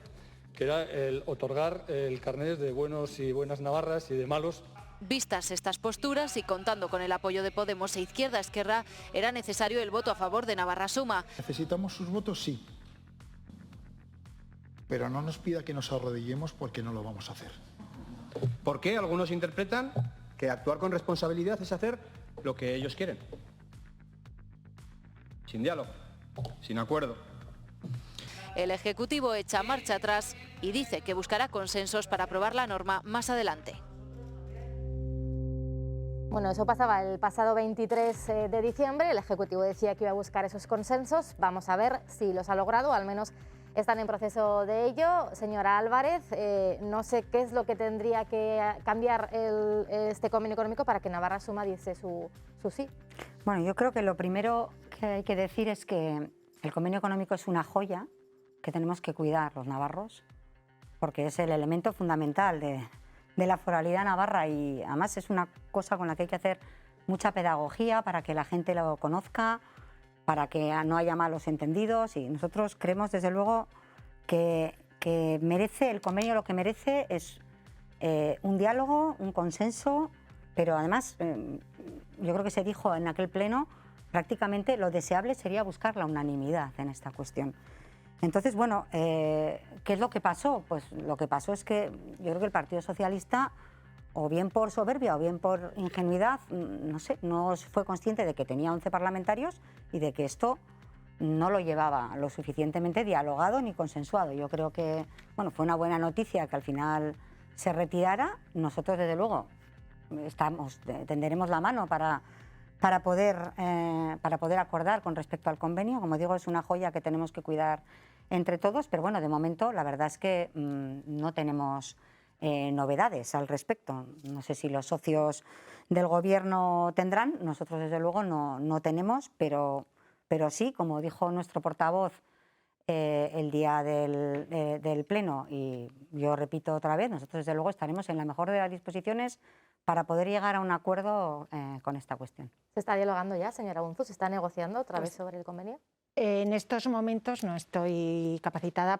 que era el otorgar el carnet de buenos y buenas navarras y de malos. Vistas estas posturas y contando con el apoyo de Podemos e Izquierda Esquerra, era necesario el voto a favor de Navarra Suma. Necesitamos sus votos, sí, pero no nos pida que nos arrodillemos porque no lo vamos a hacer. ¿Por qué algunos interpretan que actuar con responsabilidad es hacer lo que ellos quieren? Sin diálogo, sin acuerdo. El Ejecutivo echa marcha atrás y dice que buscará consensos para aprobar la norma más adelante. Bueno, eso pasaba el pasado 23 de diciembre, el Ejecutivo decía que iba a buscar esos consensos, vamos a ver si los ha logrado, al menos están en proceso de ello. Señora Álvarez, no sé qué es lo que tendría que cambiar este convenio económico para que Navarra Suma diese su sí. Bueno, yo creo que lo primero que hay que decir es que el convenio económico es una joya que tenemos que cuidar los navarros, porque es el elemento fundamental de la foralidad navarra, y además es una cosa con la que hay que hacer mucha pedagogía para que la gente lo conozca, para que no haya malos entendidos, y nosotros creemos desde luego que merece, el convenio lo que merece es un diálogo, un consenso, pero además yo creo que se dijo en aquel pleno, prácticamente lo deseable sería buscar la unanimidad en esta cuestión. Entonces, bueno, ¿qué es lo que pasó? Pues lo que pasó es que yo creo que el Partido Socialista, o bien por soberbia o bien por ingenuidad, no sé, no fue consciente de que tenía 11 parlamentarios y de que esto no lo llevaba lo suficientemente dialogado ni consensuado. Yo creo que, bueno, fue una buena noticia que al final se retirara. Nosotros, desde luego, tenderemos la mano para poder acordar con respecto al convenio. Como digo, es una joya que tenemos que cuidar entre todos, pero bueno, de momento la verdad es que no tenemos novedades al respecto. No sé si los socios del Gobierno tendrán, nosotros desde luego no tenemos, pero sí, como dijo nuestro portavoz el día del Pleno, y yo repito otra vez, nosotros desde luego estaremos en la mejor de las disposiciones para poder llegar a un acuerdo con esta cuestión. ¿Se está dialogando ya, señora Bunzu? ¿Se está negociando otra vez sobre el convenio? En estos momentos no estoy capacitada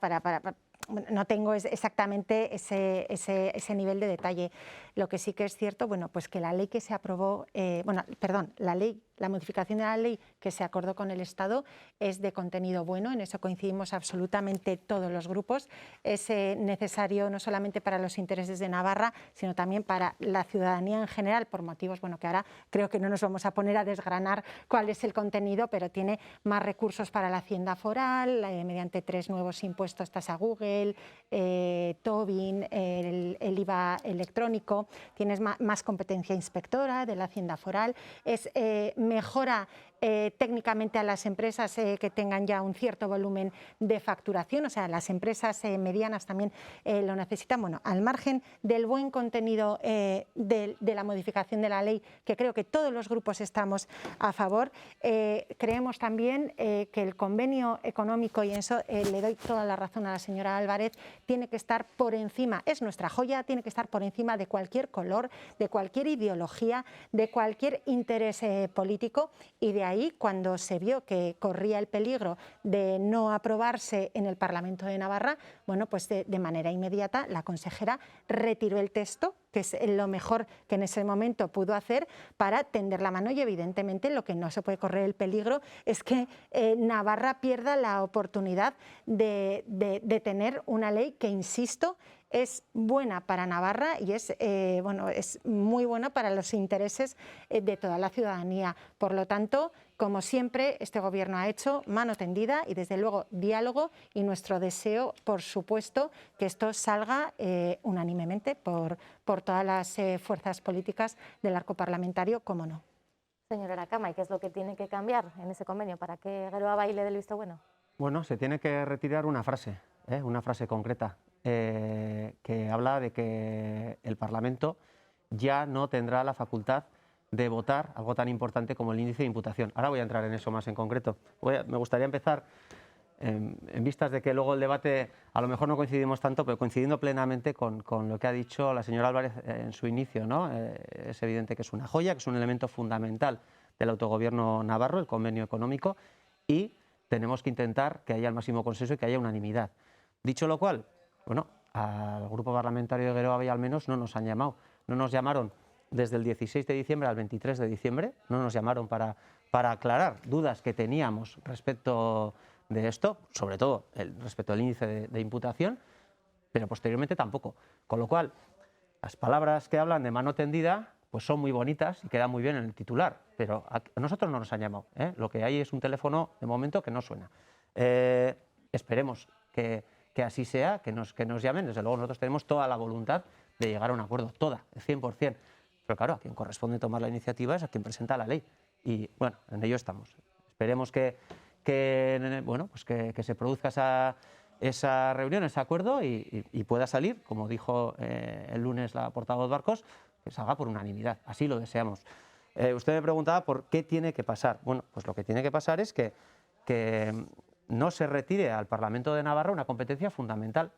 no tengo exactamente ese nivel de detalle. Lo que sí que es cierto, bueno, pues que la ley que se aprobó, la modificación de la ley que se acordó con el Estado es de contenido bueno, en eso coincidimos absolutamente todos los grupos. Es necesario no solamente para los intereses de Navarra, sino también para la ciudadanía en general, por motivos, bueno, que ahora creo que no nos vamos a poner a desgranar cuál es el contenido, pero tiene más recursos para la Hacienda Foral, mediante 3 nuevos impuestos, tasa Google, Tobin, el IVA electrónico, tienes más competencia inspectora de la Hacienda Foral, mejora técnicamente a las empresas que tengan ya un cierto volumen de facturación, o sea, las empresas medianas también lo necesitan. Bueno, al margen del buen contenido de la modificación de la ley, que creo que todos los grupos estamos a favor, creemos también que el convenio económico, y en eso le doy toda la razón a la señora Álvarez, tiene que estar por encima, es nuestra joya, tiene que estar por encima de cualquier color, de cualquier ideología, de cualquier interés político, y de ahí, cuando se vio que corría el peligro de no aprobarse en el Parlamento de Navarra, bueno, pues de manera inmediata la consejera retiró el texto, que es lo mejor que en ese momento pudo hacer para tender la mano, y evidentemente lo que no se puede correr el peligro es que Navarra pierda la oportunidad de tener una ley que, insisto, es buena para Navarra y es muy buena para los intereses de toda la ciudadanía. Por lo tanto, como siempre, este Gobierno ha hecho mano tendida y, desde luego, diálogo, y nuestro deseo, por supuesto, que esto salga unánimemente por todas las fuerzas políticas del arco parlamentario, cómo no. Señora Aracama, ¿y qué es lo que tiene que cambiar en ese convenio para que Geroa le dé el visto bueno? Bueno, se tiene que retirar una frase concreta, que habla de que el Parlamento ya no tendrá la facultad de votar algo tan importante como el índice de imputación. Ahora voy a entrar en eso más en concreto. Me gustaría empezar, en vistas de que luego el debate a lo mejor no coincidimos tanto, pero coincidiendo plenamente con lo que ha dicho la señora Álvarez en su inicio, ¿no? Es evidente que es una joya, que es un elemento fundamental del autogobierno navarro, el convenio económico, y tenemos que intentar que haya el máximo consenso y que haya unanimidad. Dicho lo cual, bueno, al grupo parlamentario de Geroa al menos no nos han llamado. No nos llamaron desde el 16 de diciembre al 23 de diciembre, no nos llamaron para aclarar dudas que teníamos respecto de esto, sobre todo respecto al índice de imputación, pero posteriormente tampoco. Con lo cual, las palabras que hablan de mano tendida pues son muy bonitas y quedan muy bien en el titular, pero a nosotros no nos han llamado, ¿eh? Lo que hay es un teléfono de momento que no suena. Esperemos que así sea, que nos llamen. Desde luego nosotros tenemos toda la voluntad de llegar a un acuerdo, toda, el 100%. Pero claro, a quien corresponde tomar la iniciativa es a quien presenta la ley. Y bueno, en ello estamos. Esperemos que se produzca esa reunión, ese acuerdo y pueda salir, como dijo el lunes la portavoz Barcos, que salga por unanimidad. Así lo deseamos. Usted me preguntaba por qué tiene que pasar. Bueno, pues lo que tiene que pasar es que no se retire al Parlamento de Navarra una competencia fundamental,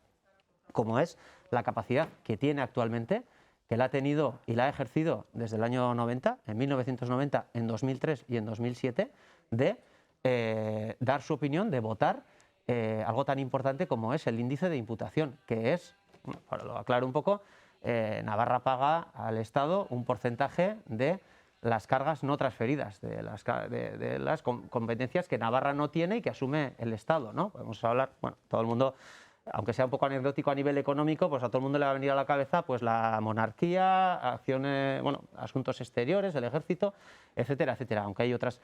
como es la capacidad que tiene actualmente, que la ha tenido y la ha ejercido desde el año 90, en 1990, en 2003 y en 2007, de dar su opinión, de votar algo tan importante como es el índice de imputación, que es, bueno, para lo aclaro un poco, Navarra paga al Estado un porcentaje de las cargas no transferidas, de las competencias que Navarra no tiene y que asume el Estado, ¿no? Podemos hablar, bueno, todo el mundo, aunque sea un poco anecdótico a nivel económico, pues a todo el mundo le va a venir a la cabeza pues la monarquía, acciones, bueno, asuntos exteriores, el ejército, etcétera, etcétera, aunque hay otras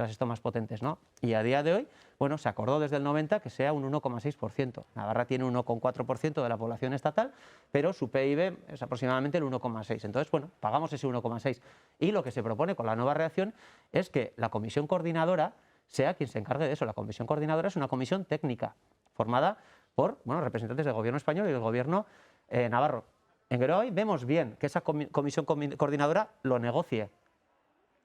esto más potentes, ¿no? Y a día de hoy, bueno, se acordó desde el 90 que sea un 1,6%. Navarra tiene un 1,4% de la población estatal, pero su PIB es aproximadamente el 1,6%. Entonces, bueno, pagamos ese 1,6%. Y lo que se propone con la nueva redacción es que la comisión coordinadora sea quien se encargue de eso. La comisión coordinadora es una comisión técnica formada por representantes del gobierno español y del gobierno navarro. En Geroa vemos bien que esa comisión coordinadora lo negocie,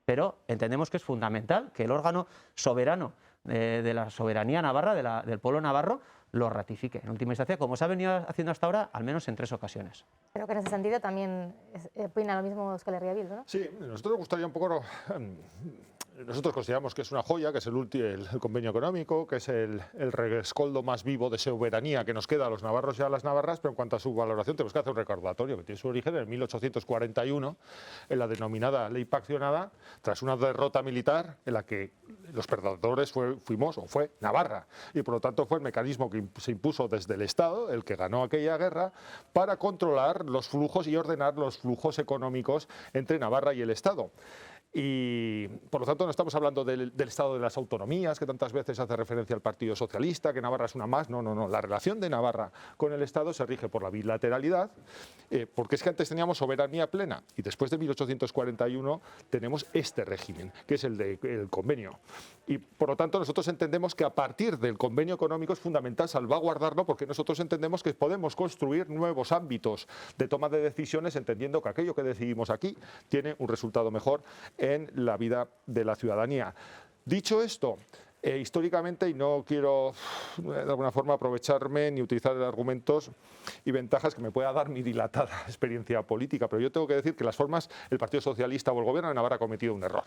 pero entendemos que es fundamental que el órgano soberano de la soberanía navarra, del pueblo navarro, lo ratifique. En última instancia, como se ha venido haciendo hasta ahora, al menos en 3 ocasiones. Creo que en ese sentido también opina lo mismo Euskal Herria Bildu, ¿no? Sí, a nosotros nos gustaría un poco... Nosotros consideramos que es una joya, que es el convenio económico, que es el rescoldo más vivo de soberanía que nos queda a los navarros y a las navarras, pero en cuanto a su valoración tenemos que hacer un recordatorio que tiene su origen en 1841, en la denominada Ley Paccionada, tras una derrota militar en la que los perdedores fue Navarra, y por lo tanto fue el mecanismo que se impuso desde el Estado, el que ganó aquella guerra, para controlar los flujos y ordenar los flujos económicos entre Navarra y el Estado. Y por lo tanto no estamos hablando del estado de las autonomías, que tantas veces hace referencia al Partido Socialista, que Navarra es una más. No. La relación de Navarra con el Estado se rige por la bilateralidad, porque es que antes teníamos soberanía plena y después de 1841 tenemos este régimen, que es el convenio. Y por lo tanto nosotros entendemos que a partir del convenio económico es fundamental salvaguardarlo, porque nosotros entendemos que podemos construir nuevos ámbitos de toma de decisiones, entendiendo que aquello que decidimos aquí tiene un resultado mejor en la vida de la ciudadanía. Dicho esto, históricamente, y no quiero de alguna forma aprovecharme ni utilizar argumentos y ventajas que me pueda dar mi dilatada experiencia política, pero yo tengo que decir que las formas, el Partido Socialista o el Gobierno de Navarra ha cometido un error.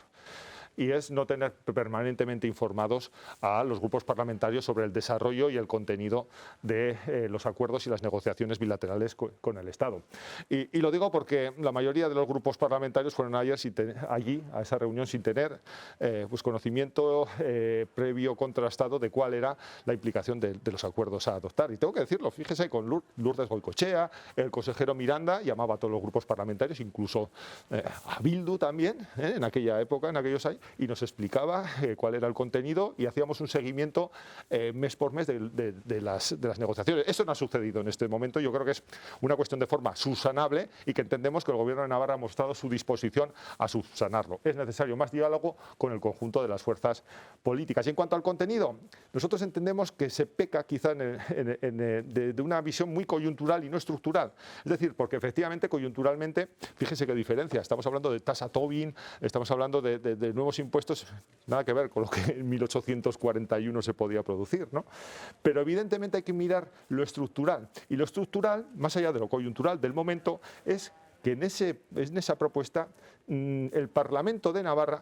y es no tener permanentemente informados a los grupos parlamentarios sobre el desarrollo y el contenido de los acuerdos y las negociaciones bilaterales con el Estado. Y lo digo porque la mayoría de los grupos parlamentarios fueron allí a esa reunión sin tener pues conocimiento previo contrastado de cuál era la implicación de los acuerdos a adoptar. Y tengo que decirlo, fíjese, con Lourdes Goicoechea, el consejero Miranda llamaba a todos los grupos parlamentarios, incluso a Bildu también, en aquella época, en aquellos años, y nos explicaba cuál era el contenido y hacíamos un seguimiento mes por mes de las negociaciones. Eso no ha sucedido en este momento. Yo creo que es una cuestión de forma subsanable y que entendemos que el Gobierno de Navarra ha mostrado su disposición a subsanarlo. Es necesario más diálogo con el conjunto de las fuerzas políticas. Y en cuanto al contenido, nosotros entendemos que se peca quizá de una visión muy coyuntural y no estructural. Es decir, porque efectivamente coyunturalmente, fíjese qué diferencia, estamos hablando de tasa Tobin, estamos hablando de nuevos impuestos, nada que ver con lo que en 1841 se podía producir, ¿no? Pero evidentemente hay que mirar lo estructural, y lo estructural, más allá de lo coyuntural del momento, es que en esa propuesta el Parlamento de Navarra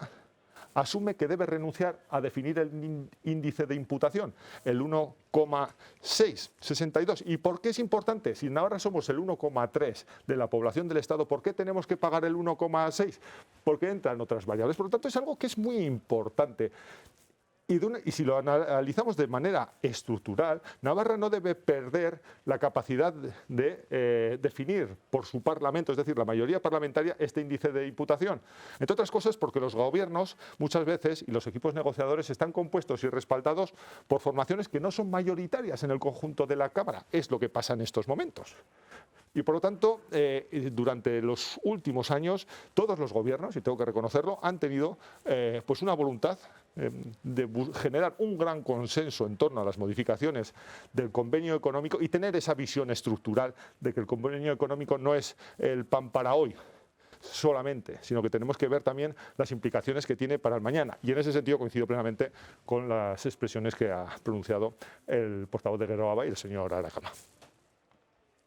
asume que debe renunciar a definir el índice de imputación, el 1,662. ¿Y por qué es importante? Si en Navarra somos el 1,3 de la población del Estado, ¿por qué tenemos que pagar el 1,6? Porque entran otras variables. Por lo tanto, es algo que es muy importante. Y si lo analizamos de manera estructural, Navarra no debe perder la capacidad de definir por su Parlamento, es decir, la mayoría parlamentaria, este índice de imputación. Entre otras cosas porque los gobiernos muchas veces y los equipos negociadores están compuestos y respaldados por formaciones que no son mayoritarias en el conjunto de la Cámara. Es lo que pasa en estos momentos. Y por lo tanto, durante los últimos años, todos los gobiernos, y tengo que reconocerlo, han tenido pues una voluntad de generar un gran consenso en torno a las modificaciones del convenio económico y tener esa visión estructural de que el convenio económico no es el pan para hoy solamente, sino que tenemos que ver también las implicaciones que tiene para el mañana. Y en ese sentido coincido plenamente con las expresiones que ha pronunciado el portavoz de Geroa y el señor Aracama.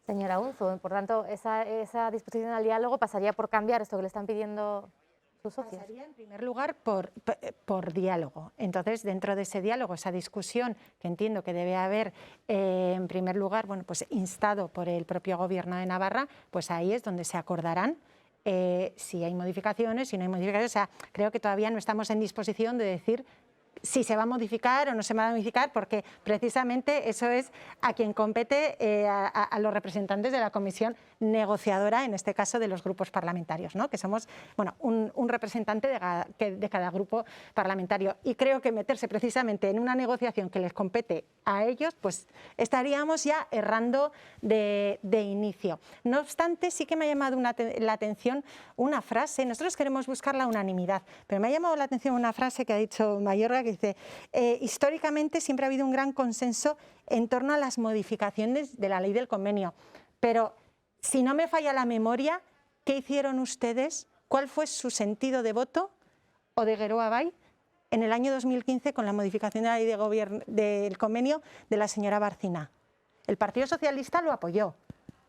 Señora Unzu, por tanto, esa disposición al diálogo pasaría por cambiar esto que le están pidiendo sus socios. Pasaría, en primer lugar, por diálogo. Entonces, dentro de ese diálogo, esa discusión que entiendo que debe haber, en primer lugar, bueno, pues instado por el propio Gobierno de Navarra, pues ahí es donde se acordarán si hay modificaciones, si no hay modificaciones. O sea, creo que todavía no estamos en disposición de decir si se va a modificar o no se va a modificar, porque precisamente eso es a quien compete, a los representantes de la comisión negociadora, en este caso de los grupos parlamentarios, ¿no? Que somos, bueno, un representante de cada grupo parlamentario. Y creo que meterse precisamente en una negociación que les compete a ellos, pues estaríamos ya errando de inicio. No obstante, sí que me ha llamado la atención una frase. Nosotros queremos buscar la unanimidad, pero me ha llamado la atención una frase que ha dicho Mayorga, que dice, históricamente siempre ha habido un gran consenso en torno a las modificaciones de la ley del convenio, pero si no me falla la memoria, ¿qué hicieron ustedes? ¿Cuál fue su sentido de voto o de Geroa Bai en el año 2015 con la modificación de la ley del convenio de la señora Barcina? El Partido Socialista lo apoyó,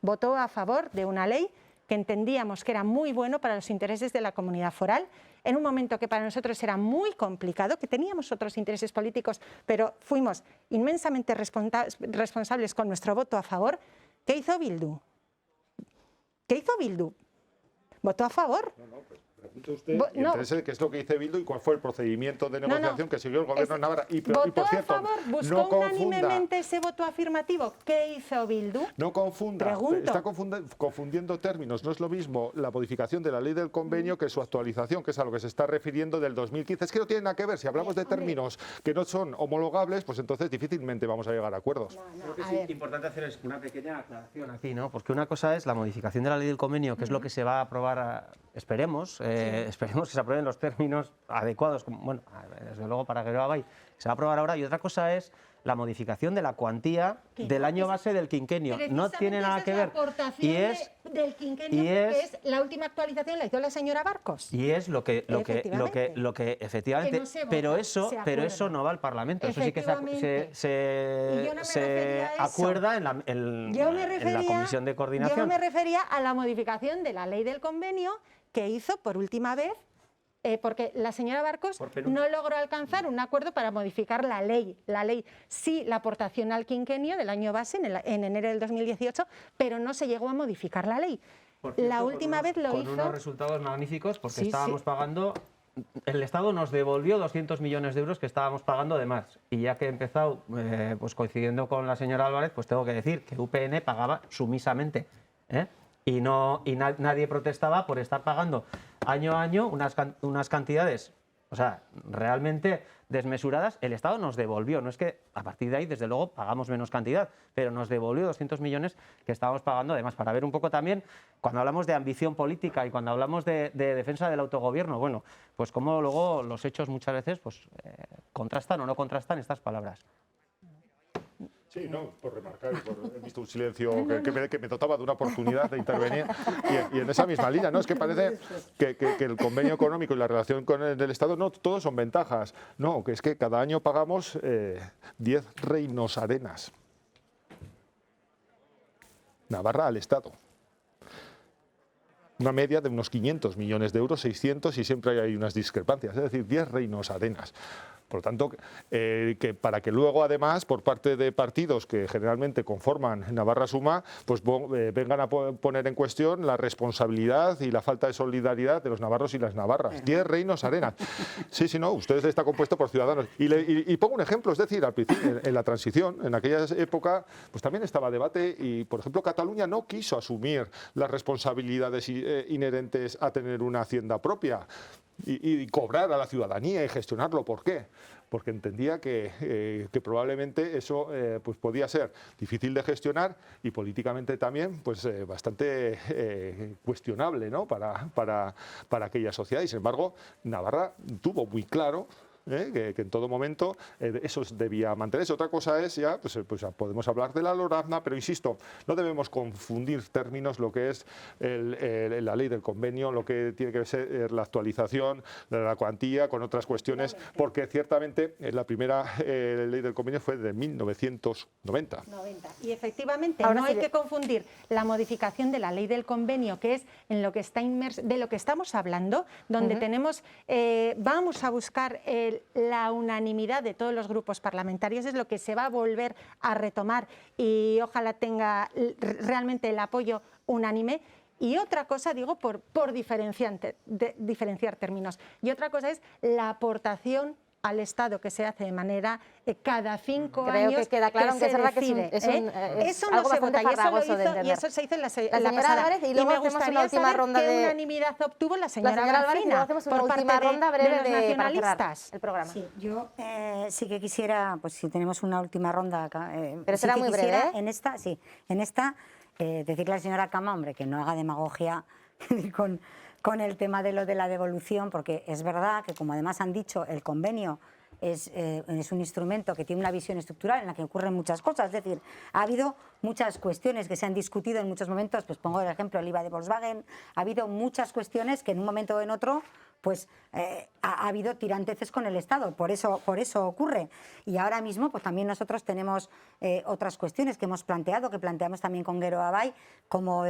votó a favor de una ley que entendíamos que era muy bueno para los intereses de la comunidad foral, en un momento que para nosotros era muy complicado, que teníamos otros intereses políticos, pero fuimos inmensamente responsables con nuestro voto a favor. ¿Qué hizo Bildu? ¿Qué hizo Bildu? ¿Votó a favor? Pregunte usted y entérese de qué es lo que dice Bildu y cuál fue el procedimiento de negociación que siguió el Gobierno de Navarra. Y por cierto, a favor, buscó unánimemente ese voto afirmativo. ¿Qué hizo Bildu? No confunda, está confundiendo términos. No es lo mismo la modificación de la ley del convenio que su actualización, que es a lo que se está refiriendo del 2015. Es que no tiene nada que ver. Si hablamos de términos que no son homologables, pues entonces difícilmente vamos a llegar a acuerdos. Creo que es importante hacer una pequeña aclaración aquí, ¿no? Porque una cosa es la modificación de la ley del convenio, que es lo que se va a aprobar, esperemos que se aprueben los términos adecuados, bueno, desde luego para Geroa Bai, se va a aprobar ahora, y otra cosa es la modificación de la cuantía del año base del quinquenio. No tiene nada que ver. Y es del quinquenio, que es la última actualización, la hizo la señora Barcos. Y es lo que efectivamente, pero eso no va al Parlamento. Eso sí que se acuerda en la comisión de coordinación. Yo me refería a la modificación de la ley del convenio que hizo por última vez porque la señora Barcos no logró alcanzar un acuerdo para modificar la ley. Sí, la aportación al quinquenio del año base en enero del 2018, pero no se llegó a modificar la ley. La última vez lo hizo... Con unos resultados magníficos, porque estábamos pagando... El Estado nos devolvió 200 millones de euros que estábamos pagando de más. Y ya que he empezado, pues coincidiendo con la señora Álvarez, pues tengo que decir que UPN pagaba sumisamente, y nadie protestaba por estar pagando año a año unas cantidades, o sea, realmente desmesuradas. El Estado nos devolvió, no es que a partir de ahí, desde luego, pagamos menos cantidad, pero nos devolvió 200 millones que estábamos pagando además, para ver un poco también, cuando hablamos de ambición política y cuando hablamos de defensa del autogobierno, bueno, pues como luego los hechos muchas veces pues, contrastan o no contrastan estas palabras. Sí, no, por remarcar, he visto un silencio que me dotaba de una oportunidad de intervenir y en esa misma línea, ¿no? Es que parece que el convenio económico y la relación con el Estado, no, todos son ventajas. No, que es que cada año pagamos 10 reinos arenas. Navarra al Estado. Una media de unos 500 millones de euros, 600, y siempre hay unas discrepancias, es decir, 10 reinos arenas. Por lo tanto, que para que luego, además, por parte de partidos que generalmente conforman Navarra Suma, pues vengan a poner en cuestión la responsabilidad y la falta de solidaridad de los navarros y las navarras. 10 reinos arenas. Sí, no, ustedes está compuesto por ciudadanos. Y pongo un ejemplo, es decir, al principio, en la transición, en aquella época, pues también estaba debate y, por ejemplo, Cataluña no quiso asumir las responsabilidades inherentes a tener una hacienda propia. Y cobrar a la ciudadanía y gestionarlo. ¿Por qué? Porque entendía que probablemente eso pues podía ser difícil de gestionar y políticamente también pues, bastante cuestionable, ¿no? para aquella sociedad. Y sin embargo, Navarra tuvo muy claro que en todo momento eso debía mantenerse. Otra cosa es ya, pues podemos hablar de la lorazna, pero insisto, no debemos confundir términos, lo que es la ley del convenio, lo que tiene que ser la actualización de la cuantía con otras cuestiones, porque ciertamente la primera ley del convenio fue de 1990. Y efectivamente ahora no hay que confundir la modificación de la ley del convenio, que es en lo que está inmerso, de lo que estamos hablando, donde tenemos, vamos a buscar la unanimidad de todos los grupos parlamentarios, es lo que se va a volver a retomar y ojalá tenga realmente el apoyo unánime. Y otra cosa, digo, por diferenciar términos, y otra cosa es la aportación al Estado que se hace de manera cada 5 años. Creo que queda claro que es verdad que eso no se vota, y eso se hizo en la pasada. Álvarez, y luego me hacemos gustaría una última saber ronda qué unanimidad obtuvo la señora García por parte de los nacionalistas. El programa. Sí, yo sí que quisiera, pues si tenemos una última ronda, pero será muy breve, ¿eh? En esta decirle a la señora Cama, hombre, que no haga demagogia con el tema de lo de la devolución, porque es verdad que, como además han dicho, el convenio es un instrumento que tiene una visión estructural en la que ocurren muchas cosas. Es decir, ha habido muchas cuestiones que se han discutido en muchos momentos, pues pongo el ejemplo del IVA de Volkswagen, ha habido muchas cuestiones que en un momento o en otro pues ha habido tiranteces con el Estado, por eso ocurre. Y ahora mismo pues también nosotros tenemos otras cuestiones que hemos planteado, que planteamos también con Gero Abay, como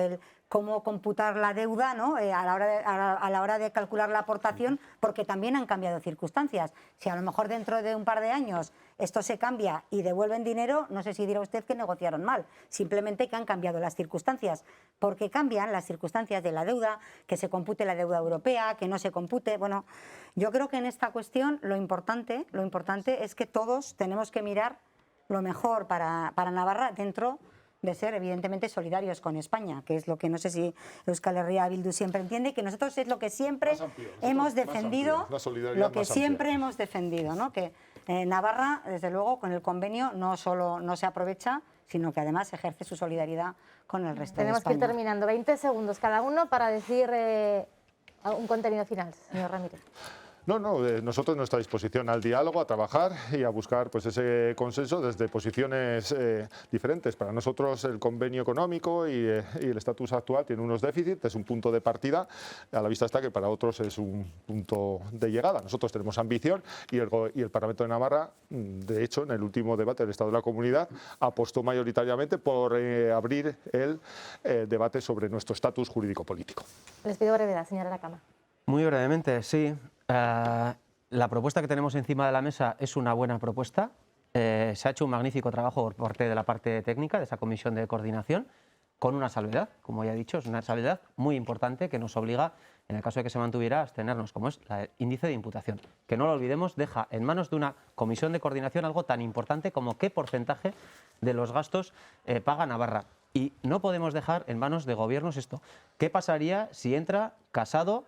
cómo computar la deuda, ¿no? a la hora de calcular la aportación, porque también han cambiado circunstancias. Si a lo mejor dentro de un par de años esto se cambia y devuelven dinero, no sé si dirá usted que negociaron mal, simplemente que han cambiado las circunstancias, porque cambian las circunstancias de la deuda, que se compute la deuda europea, que no se compute. Bueno, yo creo que en esta cuestión lo importante es que todos tenemos que mirar lo mejor para Navarra, dentro de ser evidentemente solidarios con España, que es lo que no sé si Euskal Herria Bildu siempre entiende, que nosotros es lo que siempre hemos defendido, ¿no? Que Navarra, desde luego, con el convenio no solo no se aprovecha, sino que además ejerce su solidaridad con el resto de España. Tenemos que ir terminando. 20 segundos cada uno para decir un contenido final, señor Ramírez. No, nosotros en nuestra disposición al diálogo, a trabajar y a buscar pues ese consenso desde posiciones diferentes. Para nosotros el convenio económico y el estatus actual tiene unos déficits, es un punto de partida, a la vista está que para otros es un punto de llegada. Nosotros tenemos ambición y el Parlamento de Navarra, de hecho, en el último debate del Estado de la Comunidad, apostó mayoritariamente por abrir el debate sobre nuestro estatus jurídico-político. Les pido brevedad, señora Aracama. Muy brevemente, sí. La propuesta que tenemos encima de la mesa es una buena propuesta. Se ha hecho un magnífico trabajo por parte de la parte técnica de esa comisión de coordinación, con una salvedad, como ya he dicho, es una salvedad muy importante que nos obliga, en el caso de que se mantuviera, a abstenernos, como es el índice de imputación, que no lo olvidemos, deja en manos de una comisión de coordinación algo tan importante como qué porcentaje de los gastos paga Navarra. Y no podemos dejar en manos de gobiernos esto. ¿Qué pasaría si entra Casado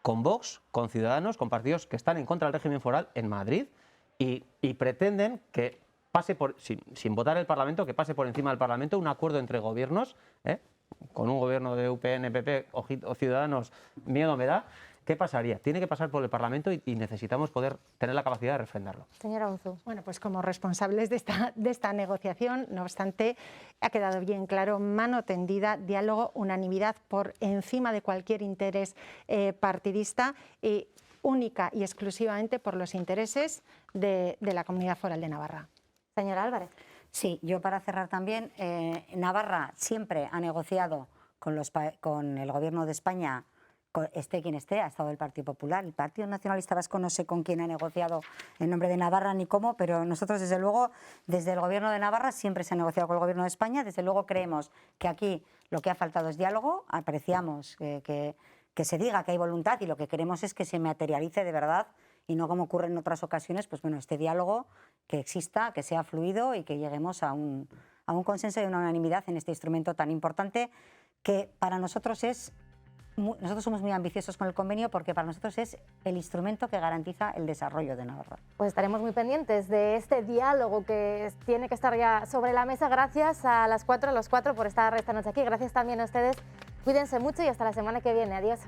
con Vox, con Ciudadanos, con partidos que están en contra del régimen foral en Madrid y pretenden que pase por, sin votar el Parlamento, que pase por encima del Parlamento un acuerdo entre gobiernos, con un gobierno de UPN, PP o Ciudadanos, miedo me da? ¿Qué pasaría? Tiene que pasar por el Parlamento y necesitamos poder tener la capacidad de refrendarlo. Señora Unzu. Bueno, pues como responsables de esta negociación, no obstante, ha quedado bien claro, mano tendida, diálogo, unanimidad por encima de cualquier interés partidista, única y exclusivamente por los intereses de la Comunidad Foral de Navarra. Señora Álvarez. Sí, yo para cerrar también, Navarra siempre ha negociado con el Gobierno de España, esté quien esté, ha estado el Partido Popular. El Partido Nacionalista Vasco no sé con quién ha negociado en nombre de Navarra ni cómo, pero nosotros desde luego, desde el Gobierno de Navarra siempre se ha negociado con el Gobierno de España. Desde luego creemos que aquí lo que ha faltado es diálogo, apreciamos que se diga que hay voluntad y lo que queremos es que se materialice de verdad y no como ocurre en otras ocasiones, pues bueno, este diálogo que exista, que sea fluido y que lleguemos a un consenso y una unanimidad en este instrumento tan importante que para nosotros es... Nosotros somos muy ambiciosos con el convenio porque para nosotros es el instrumento que garantiza el desarrollo de Navarra. Pues estaremos muy pendientes de este diálogo que tiene que estar ya sobre la mesa. Gracias a los cuatro por estar esta noche aquí. Gracias también a ustedes. Cuídense mucho y hasta la semana que viene. Adiós.